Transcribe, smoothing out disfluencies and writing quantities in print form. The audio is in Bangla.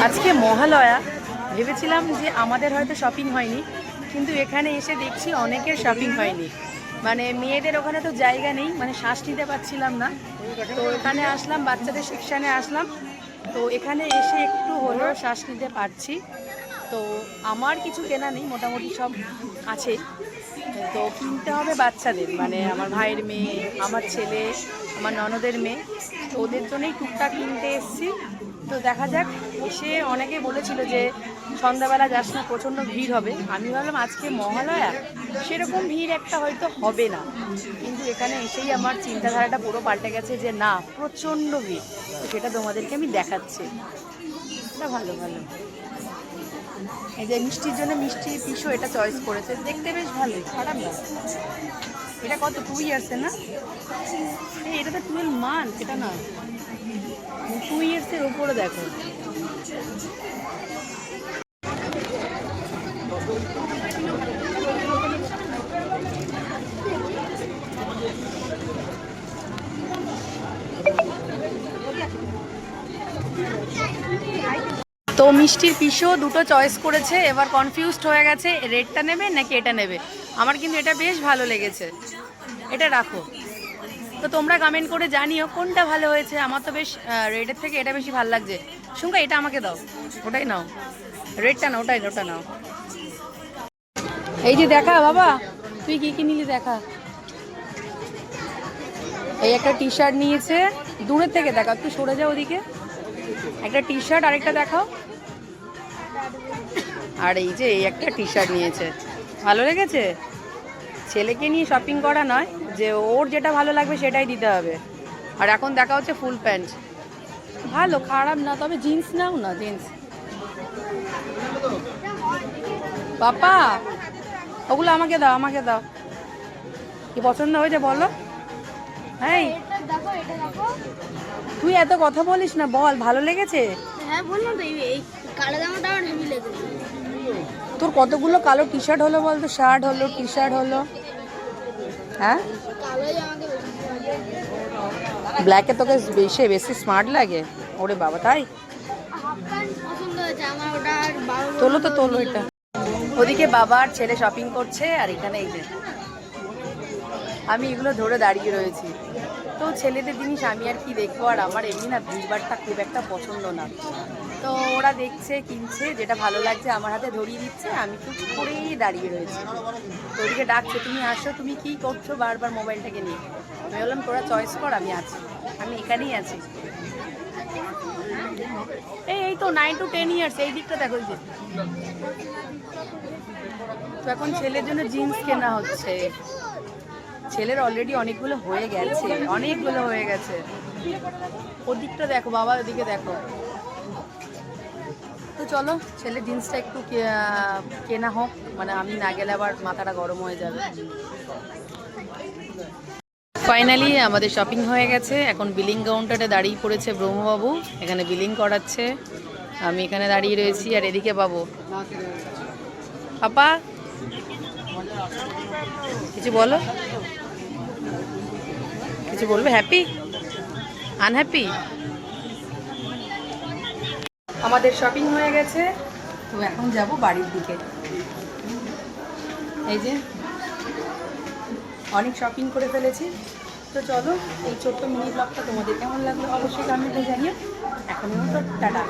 আজকে মহালয়া, ভেবেছিলাম যে আমাদের হয়তো শপিং হয়নি, কিন্তু এখানে এসে দেখছি অনেকের শপিং হয়নি। মানে মেয়েদের ওখানে তো জায়গা নেই, মানে শ্বাস নিতে পারছিলাম না। তো এখানে আসলাম, বাচ্চাদের সেকশানে আসলাম। তো এখানে এসে একটু হলেও শ্বাস নিতে পারছি। তো আমার কিছু কেনা নেই, মোটামুটি সব আছে। তো কিনতে হবে বাচ্চাদের, মানে আমার ভাইয়ের মেয়ে, আমার ছেলে, আমার ননদের মেয়ে। তো ওদের জন্যই টুকটাক কিনতে এসেছি। তো দেখা যাক। এসে অনেকে বলেছিল যে সন্ধ্যাবেলা যাস না, প্রচণ্ড ভিড় হবে। আমি ভাবলাম আজকে মহালয়া, সেরকম ভিড় একটা হয়তো হবে না। কিন্তু এখানে এসেই আমার চিন্তাধারাটা পুরো পাল্টে গেছে যে না, প্রচণ্ড ভিড়। তো সেটা তোমাদেরকে আমি দেখাচ্ছি। এটা ভালো ভালো। এই যে মিষ্টির জন্য মিষ্টি পিসও এটা চয়েস করেছে, দেখতে বেশ ভালোই, খারাপ না। এটা কত 2 ইয়ার্সের না? এটা তো 12 মান্থ, এটা না 2 ইয়ার্সের ওপরে দেখো। তো মিষ্টির পিসও দুটো চয়েস করেছে, এবার কনফিউজড হয়ে গেছে রেডটা নেবে নাকি এটা নেবে। আমার কিন্তু এটা বেশ ভালো লেগেছে, এটা রাখো। তো তোমরা কমেন্ট করে জানিও কোনটা ভালো হয়েছে। আমার তো বেশ রেডের থেকে এটা বেশি ভালো লাগছে। শুনকা এটা আমাকে দাও, ওটাই নাও। রেডটা না, ওটা নাও। এই যে দেখা বাবা, তুই কি কি নিলি দেখা। এই একটা টি শার্ট নিয়েছে, দূরের থেকে দেখা, একটু সরে যাও ওদিকে। একটা টি শার্ট, আরেকটা দেখাও। আর এই যে এই একটা টি শার্ট নিয়েছে, ভালো লেগেছে। ছেলেকে নিয়ে শপিং করা নয়, যে ওর যেটা ভালো লাগবে সেটাই দিতে হবে। আর এখন দেখা হচ্ছে ফুল প্যান্ট, ভালো, খারাপ না। তবে জিন্স নাও না, জিন্স। পাপা ওগুলো আমাকে দাও, আমাকে দাও। কি পছন্দ হয়েছে বলো। হ্যাঁ, তুই এত কথা বলিস না, বল ভালো লেগেছে। হ্যাঁ বললাম তো, এই কালো জামাটা আমার হেভি লেগেছে। তোর কতগুলো কালো টি শার্ট হলো বলতো, শার্ট হলো, টি শার্ট হলো। হ্যাঁ, কালোই আমাকে ব্ল্যাকে তোকে বেশি স্মার্ট লাগে। ওরে বাবা, তাই? হাফ প্যান্ট পছন্দ হয়েছে আমার, ওটা আর তোলো তো, তোলো এটা। ওদিকে বাবা আর ছেলে শপিং করছে, আর এখানে এই যে আমি এগুলো ধরে দাঁড়িয়ে রয়েছি। তো ছেলেদের জিনিস আমি আর কি দেখবো, আর আমার এমনি না ভিড়ভাড়টা খুব একটা পছন্দ না। তো ওরা দেখছে, কিনছে, যেটা ভালো লাগছে আমার হাতে ধরিয়ে দিচ্ছে, আমি চুপ করেই দাঁড়িয়ে রয়েছি। তো ওদিকে ডাকছে, তুমি আসো, তুমি কি করছো বারবার মোবাইলটাকে নিয়ে। আমি বললাম তোরা চয়েস কর, আমি আছি, আমি এখানেই আছি। এই তো 9 to 10 ইয়ার্স, এই দিকটা দেখো। এই যে তো এখন ছেলের জন্য জিন্স কেনা হচ্ছে। ছেলের অলরেডি অনেকগুলো হয়ে গেছে। ওদিকটা দেখো বাবা, ওদিকে দেখো। তো চলো ছেলের জিন্সটা একটু কেনা হোক, মানে আমি না গেলে আবার মাথাটা গরম হয়ে যাবে। ফাইনালি আমাদের শপিং হয়ে গেছে। এখন বিলিং কাউন্টারে দাঁড়িয়ে পড়েছে ব্রহ্মবাবু, এখানে বিলিং করাচ্ছে। আমি এখানে দাঁড়িয়ে রয়েছি, আর এদিকে বাবু। পাপা কিছু বলো, কিছু বলবে? Happy, unhappy? আমাদের শপিং হয়ে গেছে, তো এখন যাব বাড়ির দিকে। এই যে অনেক শপিং করে ফেলেছি। তো চলো, এই ছোট্ট মিনি ব্লগটা তোমাদের কেমন লাগলো অবশ্যই কমেন্টে জানিও। এখনের মতো টাটা।